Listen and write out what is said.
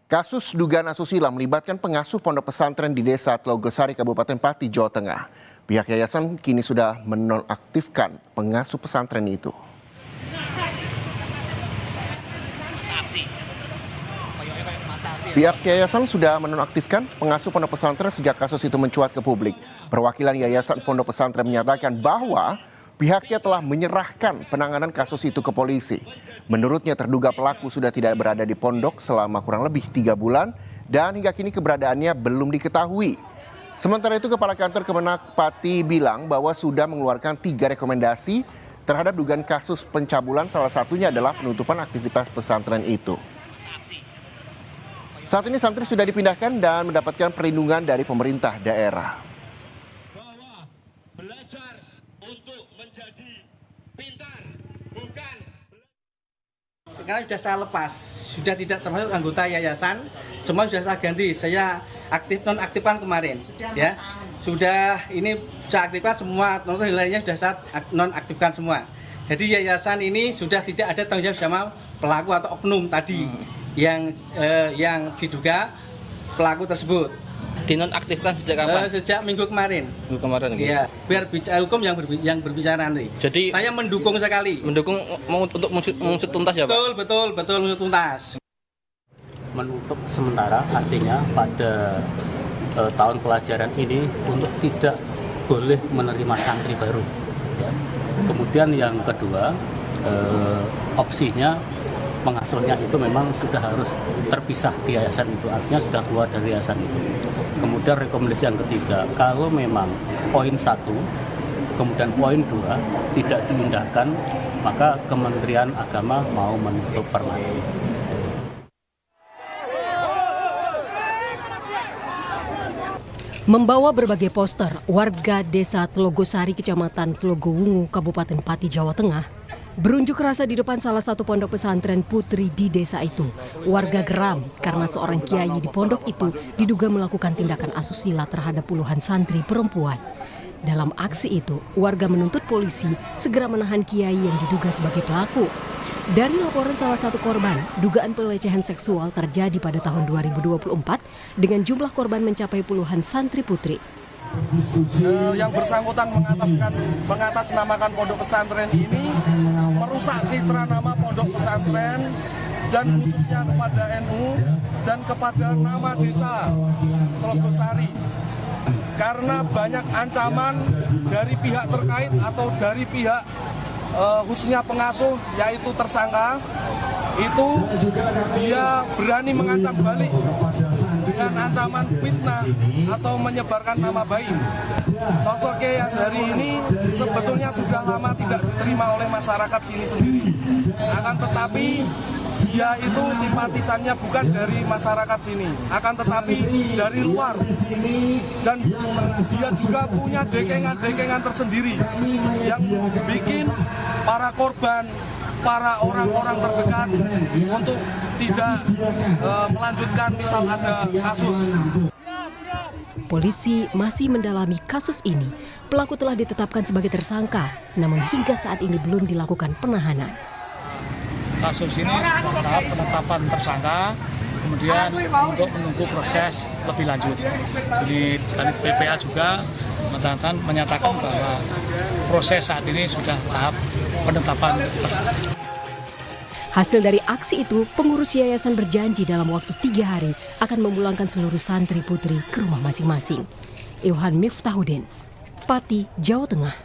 Kasus dugaan asusila melibatkan pengasuh pondok pesantren di Desa Tlogosari, Kabupaten Pati, Jawa Tengah. Pihak yayasan kini sudah menonaktifkan pengasuh pesantren itu. Pihak yayasan sudah menonaktifkan pengasuh pondok pesantren sejak kasus itu mencuat ke publik. Perwakilan yayasan pondok pesantren menyatakan bahwa pihaknya telah menyerahkan penanganan kasus itu ke polisi. Menurutnya terduga pelaku sudah tidak berada di pondok selama kurang lebih 3 bulan dan hingga kini keberadaannya belum diketahui. Sementara itu Kepala Kantor Kemenak Pati bilang bahwa sudah mengeluarkan 3 rekomendasi terhadap dugaan kasus pencabulan, salah satunya adalah penutupan aktivitas pesantren itu. Saat ini santri sudah dipindahkan dan mendapatkan perlindungan dari pemerintah daerah. Bahwa belajar untuk menjadi pintar, bukan. Sekarang sudah saya lepas, sudah tidak termasuk anggota yayasan, semua sudah saya ganti. Saya nonaktifkan kemarin, ya. Sudah ini saya aktifkan semua, nilainya sudah saya nonaktifkan semua. Jadi yayasan ini sudah tidak ada tanggung jawab sama pelaku atau oknum tadi yang diduga pelaku tersebut. Dinonaktifkan sejak kapan? Sejak minggu kemarin. Minggu kemarin gitu. Ya, biar bicara hukum yang berbicara nanti. Jadi saya mendukung sekali. Mendukung untuk mengusut tuntas ya, Pak? Betul mengusut tuntas. Menutup sementara artinya pada tahun pelajaran ini untuk tidak boleh menerima santri baru. Ya. Kemudian yang kedua, opsinya pengasuhnya itu memang sudah harus terpisah di yayasan itu, artinya sudah keluar dari yayasan itu. Kemudian rekomendasi yang ketiga, kalau memang poin 1, kemudian poin 2 tidak diindahkan, maka Kementerian Agama mau menutup permanen. Membawa berbagai poster, warga Desa Tlogosari, Kecamatan Tlogowungu, Kabupaten Pati, Jawa Tengah, berunjuk rasa di depan salah satu pondok pesantren putri di desa itu. Warga geram karena seorang kiai di pondok itu diduga melakukan tindakan asusila terhadap puluhan santri perempuan. Dalam aksi itu, warga menuntut polisi segera menahan kiai yang diduga sebagai pelaku. Dari laporan salah satu korban, dugaan pelecehan seksual terjadi pada tahun 2024 dengan jumlah korban mencapai puluhan santri putri. Yang bersangkutan mengatasnamakan pondok pesantren ini merusak citra nama pondok pesantren dan khususnya kepada NU dan kepada nama desa Tlogosari, karena banyak ancaman dari pihak terkait atau dari pihak khususnya pengasuh, yaitu tersangka itu dia berani mengancam balik dengan ancaman fitnah atau menyebarkan nama baik. Sosok Kiai Azhari ini sebetulnya sudah lama tidak diterima oleh masyarakat sini sendiri. Akan tetapi dia itu simpatisannya bukan dari masyarakat sini, akan tetapi dari luar. Dan dia juga punya dekengan-dekengan tersendiri yang bikin para korban, para orang-orang terdekat untuk tidak melanjutkan misal ada kasus. Polisi masih mendalami kasus ini. Pelaku telah ditetapkan sebagai tersangka, namun hingga saat ini belum dilakukan penahanan. Kasus ini tahap penetapan tersangka, kemudian untuk menunggu proses lebih lanjut. Jadi dari PPA juga menyatakan bahwa proses saat ini sudah tahap penetapan tersangka. Hasil dari aksi itu, pengurus yayasan berjanji dalam waktu 3 hari akan memulangkan seluruh santri putri ke rumah masing-masing. Ilhan Miftahudin, Pati, Jawa Tengah.